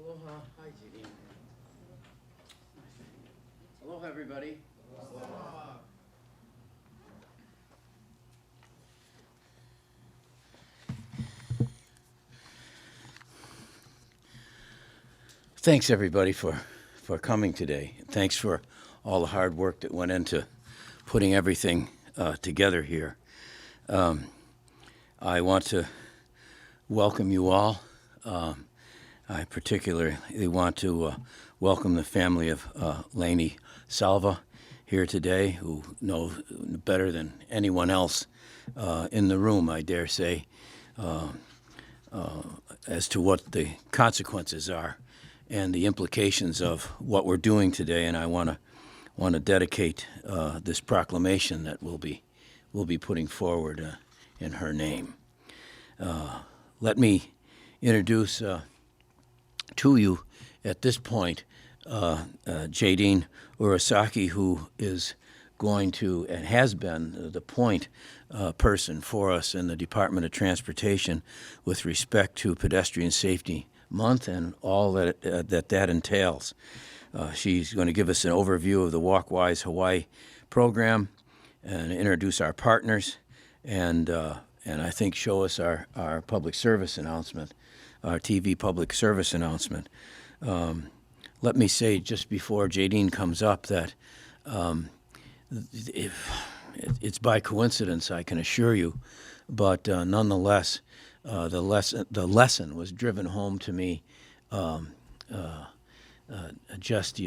Aloha. Hi, Judy. Aloha, everybody. Aloha. Thanks, everybody, for coming today. Thanks for all the hard work that went into putting everything together here. I want to welcome you all. I particularly want to welcome the family of Lainey Salva here today, who knows better than anyone else in the room, I dare say, as to what the consequences are and the implications of what we're doing today. And I want to dedicate this proclamation that we'll be putting forward in her name. Let me introduce to you at this point Jadine Urasaki, who is going to and has been the point person for us in the Department of Transportation with respect to Pedestrian Safety Month and all that that entails. She's going to give us an overview of the Walkwise Hawaii program and introduce our partners and I think show us our public service announcement, our TV public service announcement. Let me say just before Jadine comes up that it's by coincidence, I can assure you, but nonetheless, the lesson was driven home to me just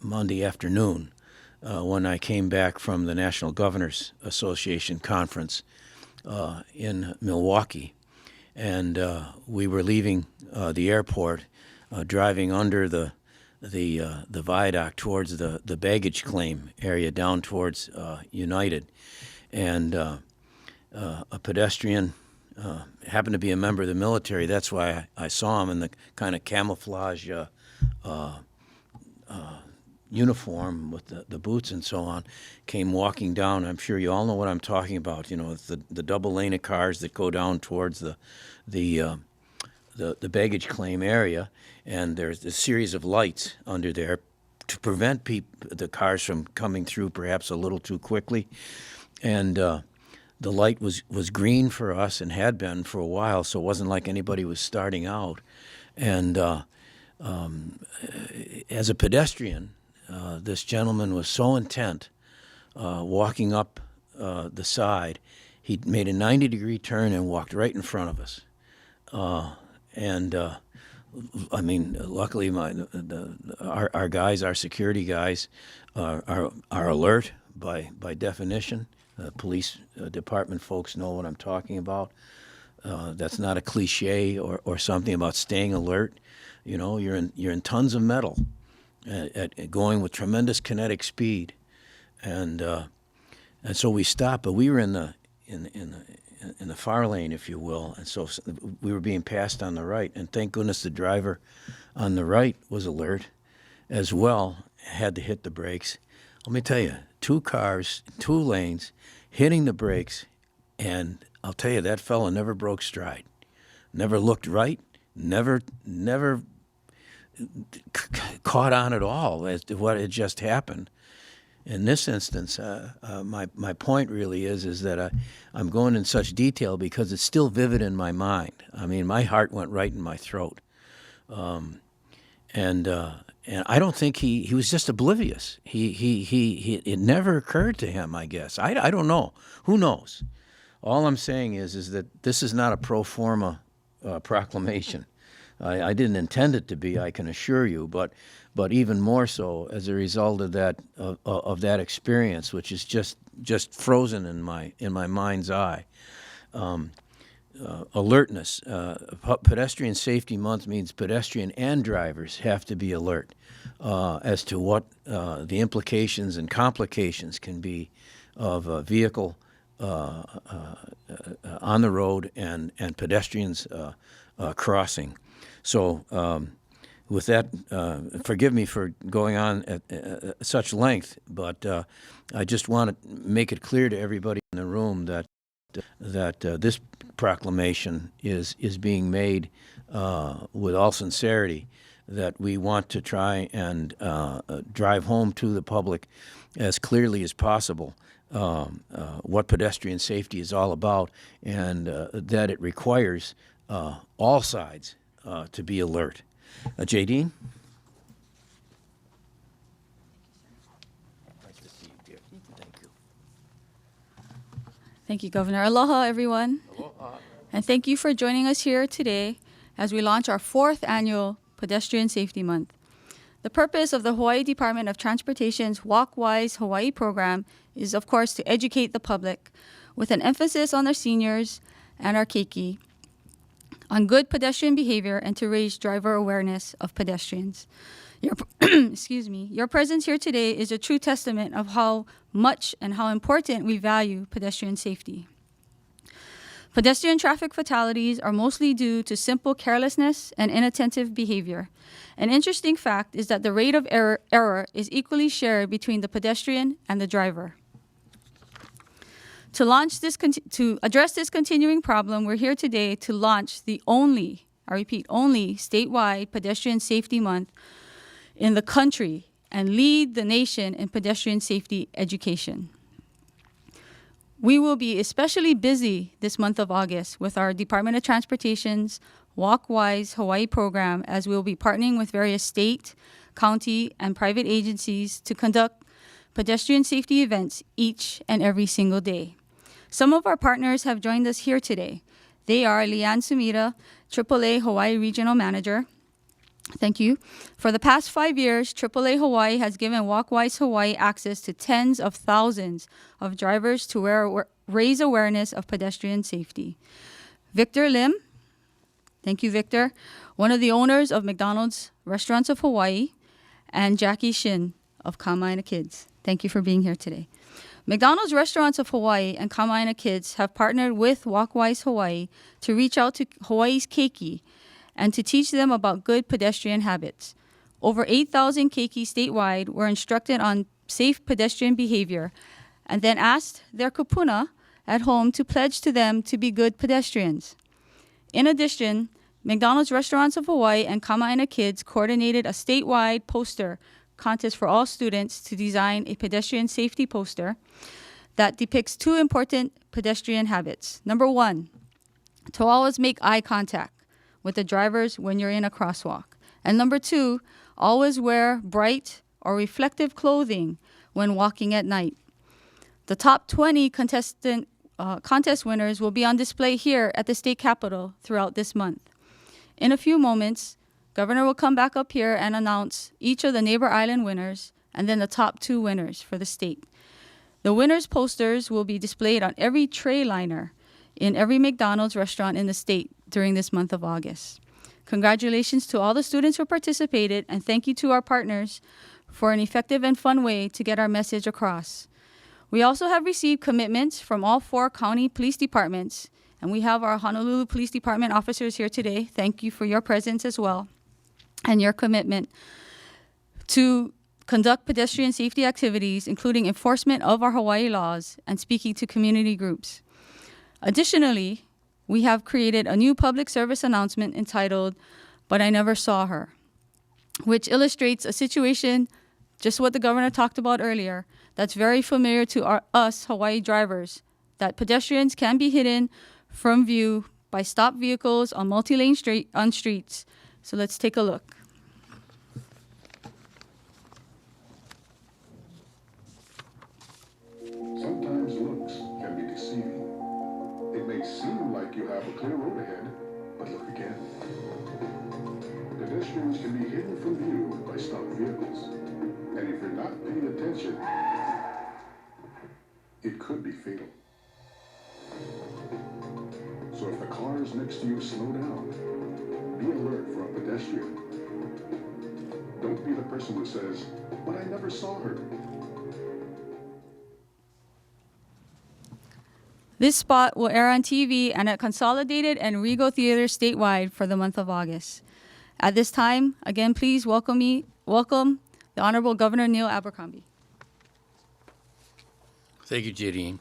Monday afternoon when I came back from the National Governors Association conference in Milwaukee, and we were leaving the airport, driving under the viaduct towards the baggage claim area down towards United, and a pedestrian happened to be a member of the military. That's why I saw him in the kind of camouflage uniform with the boots and so on, came walking down. I'm sure you all know what I'm talking about. You know, it's the double lane of cars that go down towards the baggage claim area, and there's a series of lights under there to prevent the cars from coming through perhaps a little too quickly. And the light was green for us and had been for a while, so it wasn't like anybody was starting out. And as a pedestrian, this gentleman was so intent walking up the side, he made a 90-degree turn and walked right in front of us. I mean, luckily, our guys, our security guys, are alert by definition. Police department folks know what I'm talking about. That's not a cliche or something about staying alert. You know, you're in tons of metal, at going with tremendous kinetic speed, and so we stopped. But we were in the far lane, if you will, and so we were being passed on the right. And thank goodness the driver on the right was alert as well, had to hit the brakes. Let me tell you, 2 cars, 2 lanes, hitting the brakes, and I'll tell you, that fella never broke stride, never looked right, never caught on at all as to what had just happened. In this instance, my point really is that I'm going in such detail because it's still vivid in my mind. I mean, my heart went right in my throat, and I don't think he was just oblivious. It never occurred to him, I guess. I don't know. Who knows? All I'm saying is that this is not a pro forma proclamation. I didn't intend it to be, I can assure you, but even more so as a result of that experience, which is just frozen in my mind's eye. Alertness. Pedestrian Safety Month means pedestrian and drivers have to be alert as to what the implications and complications can be of a vehicle on the road and pedestrians crossing. So with that, forgive me for going on at such length, but I just want to make it clear to everybody in the room that this proclamation is being made with all sincerity, that we want to try and drive home to the public as clearly as possible what pedestrian safety is all about, and that it requires all sides to be alert. J. Dean? Nice to see you, dear. Thank you. Thank you, Governor. Aloha, everyone. Aloha. And thank you for joining us here today as we launch our 4th annual Pedestrian Safety Month. The purpose of the Hawaii Department of Transportation's Walkwise Hawaii program is, of course, to educate the public with an emphasis on our seniors and our keiki on good pedestrian behavior and to raise driver awareness of pedestrians. Your presence here today is a true testament of how much and how important we value pedestrian safety. Pedestrian traffic fatalities are mostly due to simple carelessness and inattentive behavior. An interesting fact is that the rate of error is equally shared between the pedestrian and the driver. To address this continuing problem, we're here today to launch the only statewide Pedestrian Safety Month in the country and lead the nation in pedestrian safety education. We will be especially busy this month of August with our Department of Transportation's Walkwise Hawaii program, as we'll be partnering with various state, county, and private agencies to conduct pedestrian safety events each and every single day. Some of our partners have joined us here today. They are Leanne Sumida, AAA Hawaii Regional Manager. Thank you. For the past 5 years, AAA Hawaii has given Walkwise Hawaii access to tens of thousands of drivers to raise awareness of pedestrian safety. Victor Lim, thank you, Victor, one of the owners of McDonald's Restaurants of Hawaii, and Jackie Shin of Kama'aina Kids. Thank you for being here today. McDonald's Restaurants of Hawaii and Kama'aina Kids have partnered with Walkwise Hawaii to reach out to Hawaii's keiki and to teach them about good pedestrian habits. Over 8,000 keiki statewide were instructed on safe pedestrian behavior and then asked their kupuna at home to pledge to them to be good pedestrians. In addition, McDonald's Restaurants of Hawaii and Kama'aina Kids coordinated a statewide poster contest for all students to design a pedestrian safety poster that depicts 2 important pedestrian habits. Number 1, to always make eye contact with the drivers when you're in a crosswalk. And number 2, always wear bright or reflective clothing when walking at night. The top 20 contest winners will be on display here at the state capitol throughout this month. In a few moments, Governor will come back up here and announce each of the neighbor island winners and then the top 2 winners for the state. The winners' posters will be displayed on every tray liner in every McDonald's restaurant in the state during this month of August. Congratulations to all the students who participated, and thank you to our partners for an effective and fun way to get our message across. We also have received commitments from all 4 county police departments, and we have our Honolulu Police Department officers here today. Thank you for your presence as well and your commitment to conduct pedestrian safety activities, including enforcement of our Hawaii laws and speaking to community groups. Additionally, we have created a new public service announcement entitled, "But I Never Saw Her," which illustrates a situation, just what the governor talked about earlier, that's very familiar to us Hawaii drivers, that pedestrians can be hidden from view by stopped vehicles on multi-lane streets. So let's take a look. Sometimes looks can be deceiving. It may seem like you have a clear road ahead, but look again. Pedestrians can be hidden from view by stopped vehicles. And if you're not paying attention, it could be fatal. So if the cars next to you slow down, be alert for a pedestrian. Don't be the person who says, "But I never saw her." This spot will air on TV and at Consolidated and Regal Theaters statewide for the month of August. At this time, again, please welcome the Honorable Governor Neil Abercrombie. Thank you, Jadine.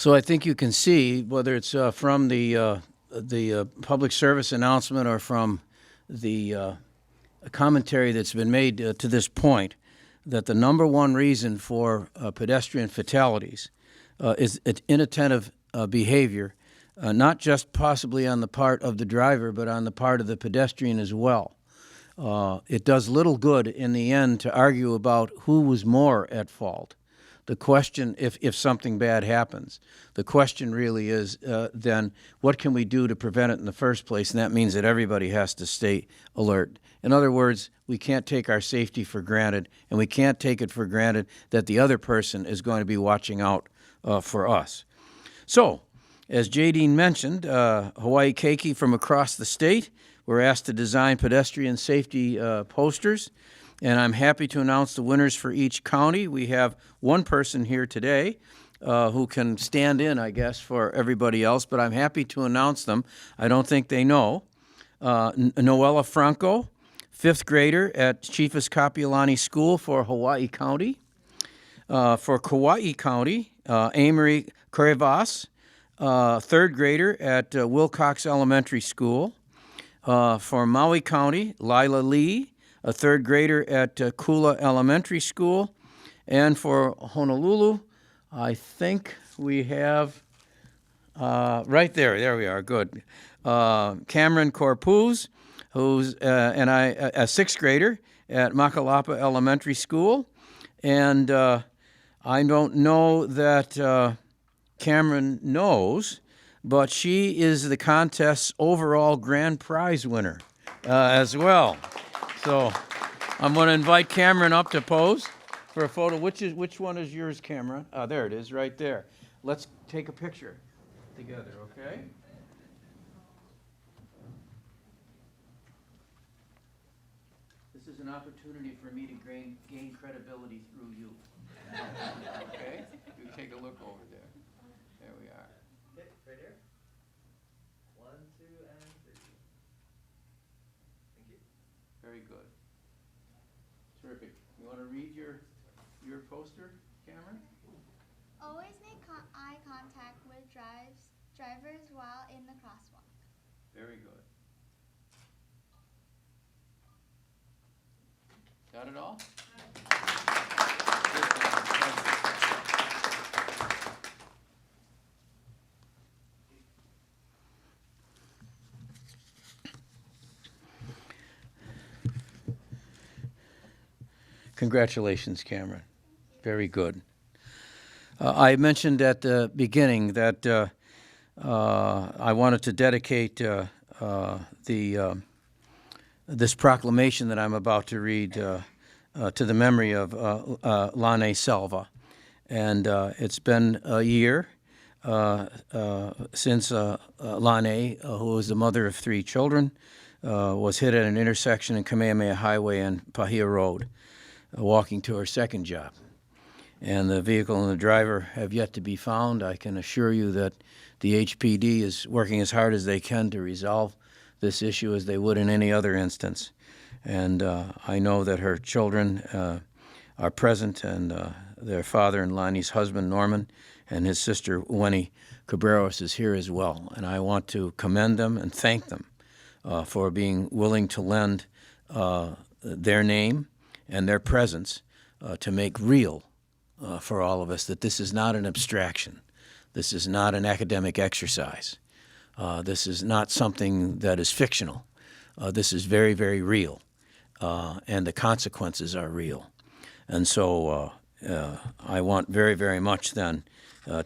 So I think you can see, whether it's from the public service announcement or from the commentary that's been made to this point, that the number one reason for pedestrian fatalities is inattentive behavior, not just possibly on the part of the driver, but on the part of the pedestrian as well. It does little good in the end to argue about who was more at fault. The question, if something bad happens, the question really is then what can we do to prevent it in the first place? And that means that everybody has to stay alert. In other words, we can't take our safety for granted, and we can't take it for granted that the other person is going to be watching out for us. So, as Jadine mentioned, Hawaii Keiki from across the state were asked to design pedestrian safety posters, and I'm happy to announce the winners for each county. We have one person here today who can stand in, I guess, for everybody else, but I'm happy to announce them. I don't think they know. Noella Franco, 5th grader at Chiefus Kapiolani School for Hawaii County. For Kauai County, Amory Cuevas, 3rd grader at Wilcox Elementary School. For Maui County, Lila Lee, a 3rd grader at Kula Elementary School. And for Honolulu, I think we have, right there we are, good. Cameron Corpuz, who's a 6th grader at Makalapa Elementary School. And I don't know that Cameron knows, but she is the contest's overall grand prize winner as well. So I'm going to invite Cameron up to pose for a photo. Which one is yours, Cameron? There it is, right there. Let's take a picture together, okay? This is an opportunity for me to gain credibility through you. Okay? You take a look over there. There we are. Okay, right here. 1, 2, and 3. Thank you. Very good. Terrific. You want to read your poster, Cameron? Always make eye contact with drivers while in the crosswalk. Very good. Got it all? Congratulations, Cameron. Very good. I mentioned at the beginning that I wanted to dedicate this proclamation that I'm about to read to the memory of Lane Selva. And it's been a year since Lane, who is the mother of 3 children, was hit at an intersection in Kamehameha Highway and Pahia Road, walking to her second job. And the vehicle and the driver have yet to be found. I can assure you that the HPD is working as hard as they can to resolve this issue as they would in any other instance. And I know that her children are present, and their father and Lonnie's husband, Norman, and his sister, Winnie Cabreros, is here as well. And I want to commend them and thank them for being willing to lend their name and their presence to make real for all of us that this is not an abstraction. This is not an academic exercise. This is not something that is fictional. This is very, very real, and the consequences are real. And so I want very, very much then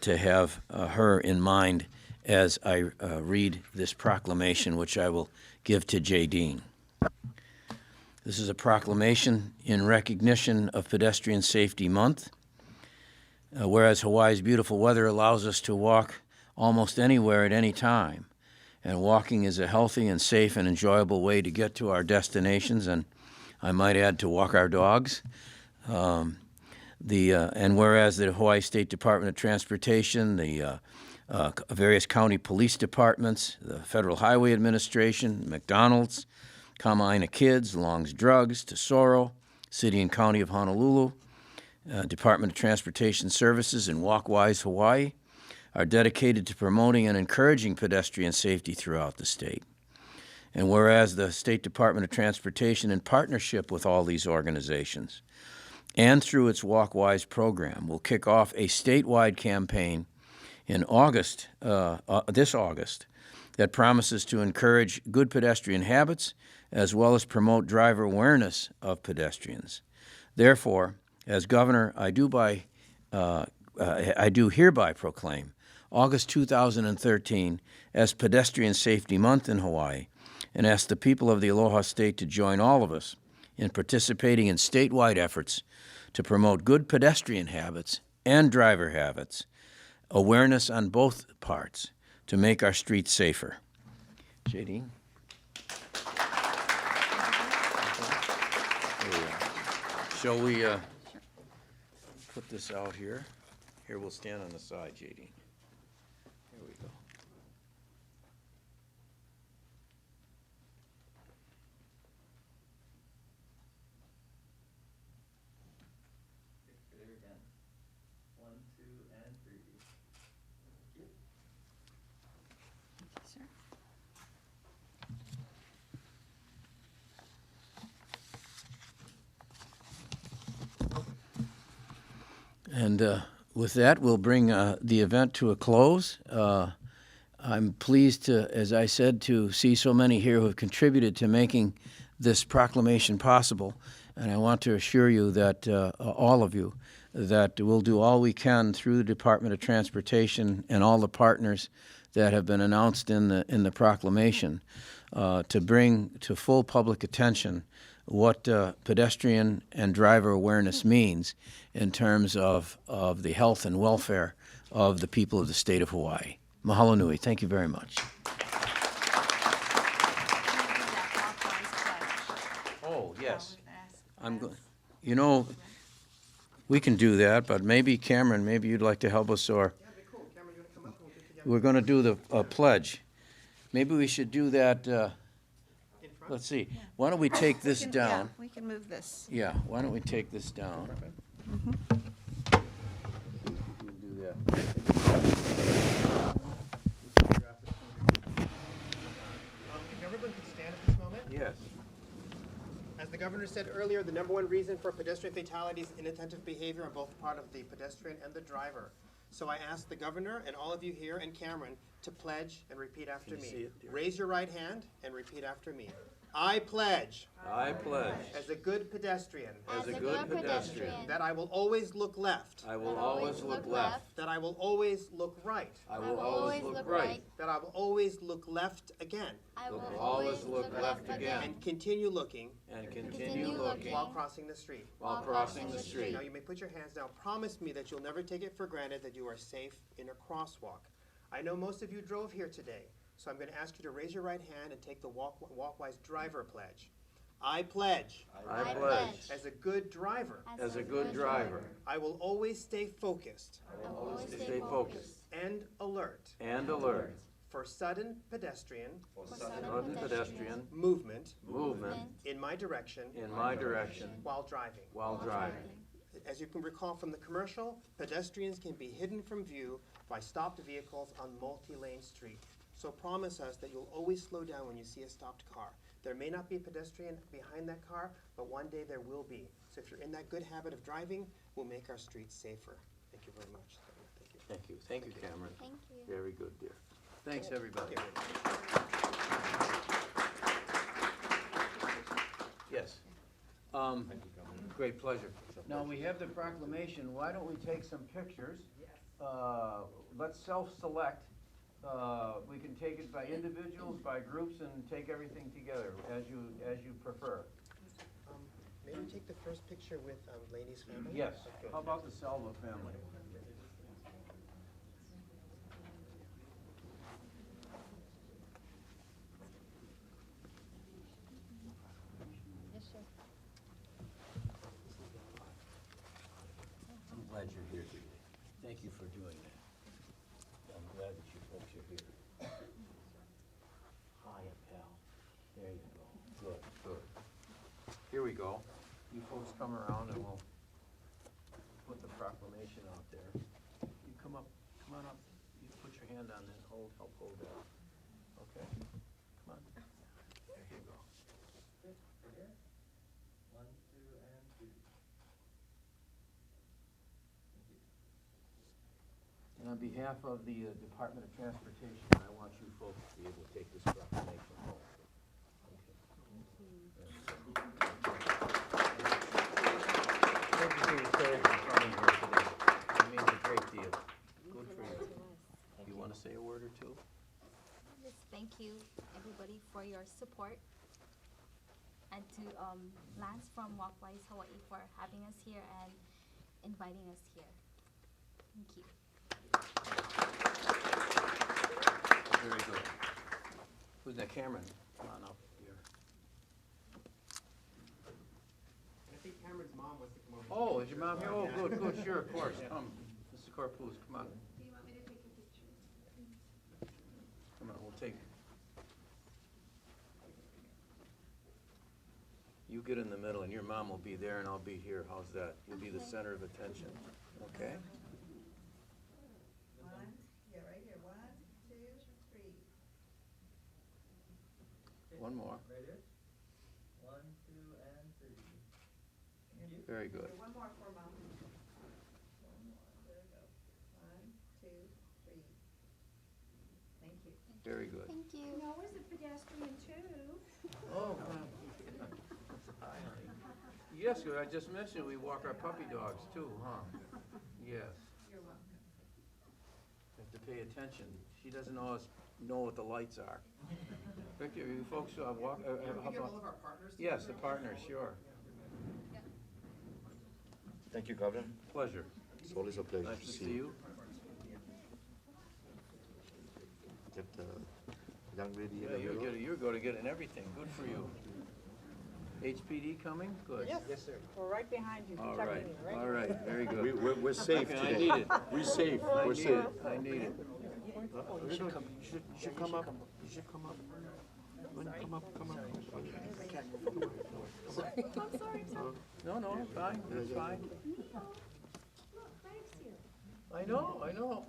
to have her in mind as I read this proclamation, which I will give to Jadine. This is a proclamation in recognition of Pedestrian Safety Month. Whereas Hawaii's beautiful weather allows us to walk almost anywhere at any time, and walking is a healthy and safe and enjoyable way to get to our destinations, and I might add to walk our dogs. And whereas the Hawaii State Department of Transportation, the various county police departments, the Federal Highway Administration, McDonald's, Kama'aina Kids, Long's Drugs, Tesoro, City and County of Honolulu, Department of Transportation Services, and Walkwise Hawaii are dedicated to promoting and encouraging pedestrian safety throughout the state. And whereas the State Department of Transportation, in partnership with all these organizations and through its Walkwise program, will kick off a statewide campaign in August, this August, that promises to encourage good pedestrian habits as well as promote driver awareness of pedestrians. Therefore, as governor, I do hereby proclaim August 2013 as Pedestrian Safety Month in Hawaii, and ask the people of the Aloha State to join all of us in participating in statewide efforts to promote good pedestrian habits and driver habits, awareness on both parts, to make our streets safer. JD? Shall we put this out here? Here, we'll stand on the side, JD. Here we go. There again. 1, 2, and 3. And with that, we'll bring the event to a close. I'm pleased to, as I said, to see so many here who have contributed to making this proclamation possible. And I want to assure you that, all of you, that we'll do all we can through the Department of Transportation and all the partners that have been announced in the proclamation to bring to full public attention what pedestrian and driver awareness means in terms of the health and welfare of the people of the state of Hawaii. Mahalo nui. Thank you very much. Oh, yes. I'm going. You know, we can do that, but maybe Cameron, maybe you'd like to help us, or we're going to do the pledge. Maybe we should do that. Let's see. Why don't we take this down? Yeah, we can move this. Yeah, why don't we take this down? We'll do that. If everyone could stand at this moment. Yes. As the governor said earlier, the #1 reason for pedestrian fatalities is inattentive behavior on both part of the pedestrian and the driver. So I ask the governor and all of you here and Cameron to pledge and repeat after me. Raise your right hand and repeat after me. I pledge, I pledge, as a good pedestrian, as a good pedestrian, that I will always look left, I will always look left, that I will always look right, I will always look right, that I will always look left again, I will always look left again, and continue looking and continue looking while crossing the street. while crossing the street. Now you may put your hands down. Promise me that you'll never take it for granted that you are safe in a crosswalk. I know most of you drove here today, so I'm going to ask you to raise your right hand and take the Walkwise driver pledge. I pledge, I pledge, as a good driver, as a good driver, I will always stay focused I will always stay focused and alert and alert for sudden pedestrian sudden pedestrian movement movement in my direction in my direction while driving. while driving. As you can recall from the commercial, pedestrians can be hidden from view by stopped vehicles on multi-lane street. So promise us that you'll always slow down when you see a stopped car. There may not be a pedestrian behind that car, but one day there will be. So if you're in that good habit of driving, we'll make our streets safer. Thank you very much. Thank you. Thank you. Thank you, Cameron. Thank you. Very good, dear. Thanks, everybody. Yes. Great pleasure. Now, we have the proclamation. Why don't we take some pictures? Let's self-select. We can take it by individuals, by groups, and take everything together as you prefer. May we take the first picture with Lainey's family? Yes. Good. How about the Salva family? I'm glad you're here today. Thank you for doing that. I'm glad that you folks are here. Hiya, pal. There you go. Good, good. Here we go. You folks come around and we'll put the proclamation out there. You come on up. You your hand on that, help hold that. Okay, come on. There you go. Good. Right here. 1, 2, and 3. Thank you. And on behalf of the Department of Transportation, I want you folks to be able to take this proclamation home. Thank you for your courage in coming here today. It means a great deal. Good for you. You want to say a word or two? Just thank you, everybody, for your support, and to Lance from Walkwise Hawaii for having us here and inviting us here. Thank you. Very good. Who's that, Cameron? Come on up here. I think Cameron's mom wants to come over. Oh, is your mom here? Oh, good, good, sure, of course. Come, Mrs. Corpus, come on. Do you want me to take a picture? Come on, we'll take. You get in the middle, and your mom will be there, and I'll be here. How's that? You'll be the center of attention, okay? Right here, 1, 2, 3. One more. Right here. 1, 2, and 3. Thank you. Very good. One more for Mom. There we go. 1, 2, 3. Thank you. Very good. Thank you. You know, as a pedestrian too. Oh, hi, honey. Yes, I just mentioned we walk our puppy dogs too, huh? Yes. You're welcome. Have to pay attention. She doesn't always know what the lights are. Victor, you folks walk, Can we how get all about? of our partners? to Yes, come the over? partners, sure. Thank you, Governor. Pleasure. It's always a pleasure Nice to to see see you. Get the young lady in Yeah, the middle. you're going to get in everything. Good for you. HPD coming? Good. Yes, sir. We're right behind you. All right, all right, very good. We're safe I today. need it. We're safe. I We're need safe. it. I need it. You should come. You should come up. You should come up. Come up. Come up. No, no, it's fine, it's fine. I know, I know.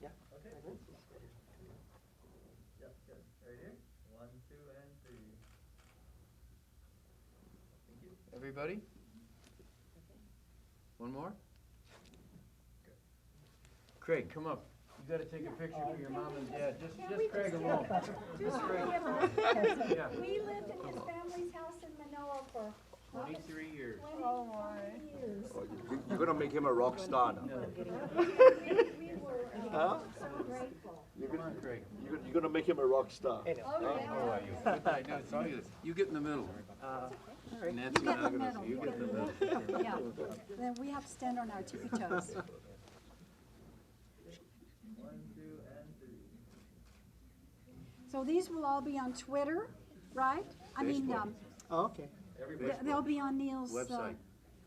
Yep, good. Right here. 1, 2, and 3. Thank you. Everybody? One more? Craig, come up. You gotta take a picture for your mom and dad. Just Craig alone. Just Craig. Yeah, We lived in his family's house in Manoa for 23 years. 20 years. Oh, you're gonna make him a rock star now. We were Huh? so grateful. Come on, Craig. You're gonna make him a rock star. Oh, yeah. How are you? Good, I know, it's all you. You get in the middle. Nancy and I are gonna, you get in the middle. Yeah, then we have to stand on our tippy toes. 1, 2, and 3. So these will all be on Twitter, right? I mean, Facebook. Oh, okay. they'll be on Neil's Website.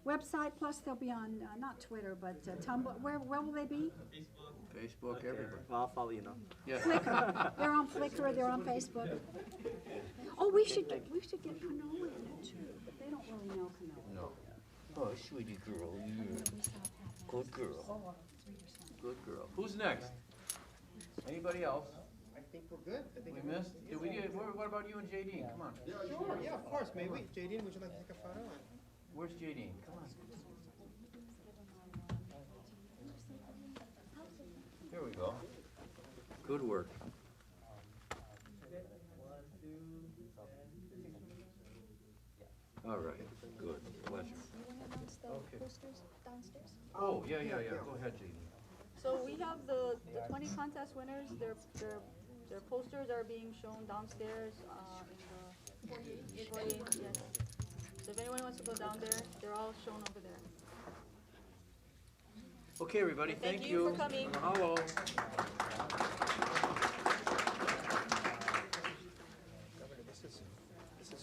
website, plus they'll be on, not Twitter, but Tumblr. Where will they be? Facebook, everybody. I'll follow you now. Yeah. Flickr. They're on Flickr, they're on Facebook. Oh, we should get Kanoa in it too, but they don't really know Kanoa. No. Oh, sweetie girl, good girl. Good girl. Who's next? Anybody else? I think we're good. I think We missed? Did we get, what about you and Jadine? Come on. Sure, yeah, of course. May we? Jadine, would you like to take a photo? Where's Jadine? Come on. There we go. Good work. Okay. 1, 2, and 3. All right, good, pleasure. You want to announce the Okay. posters downstairs? Oh, yeah. Go ahead, Jadine. So we have the 20 contest winners. Their posters are being shown downstairs in the foyer. Yes. So if anyone wants to go down there, they're all shown over there. Okay, everybody, thank Thank you. you for coming. Hello. Governor, this is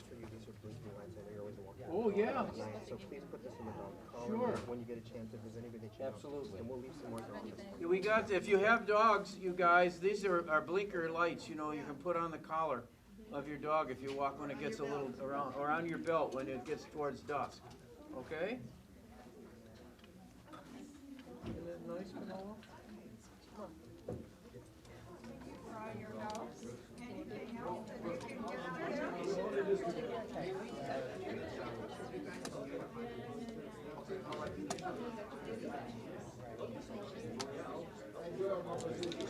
for you. These are blinking lights. I know you're always walking. Oh, yeah. So please put this in the dog collar. Sure. When you get a chance, if there's anybody that you know. Absolutely. And we'll leave some more in the office. Yeah, we got, if you have dogs, you guys, these are blinker lights, you know, you can put on the collar of your dog if you walk when it gets a little around, or on your belt when it gets towards dusk, okay? Isn't that nice, Manoa? Thank you.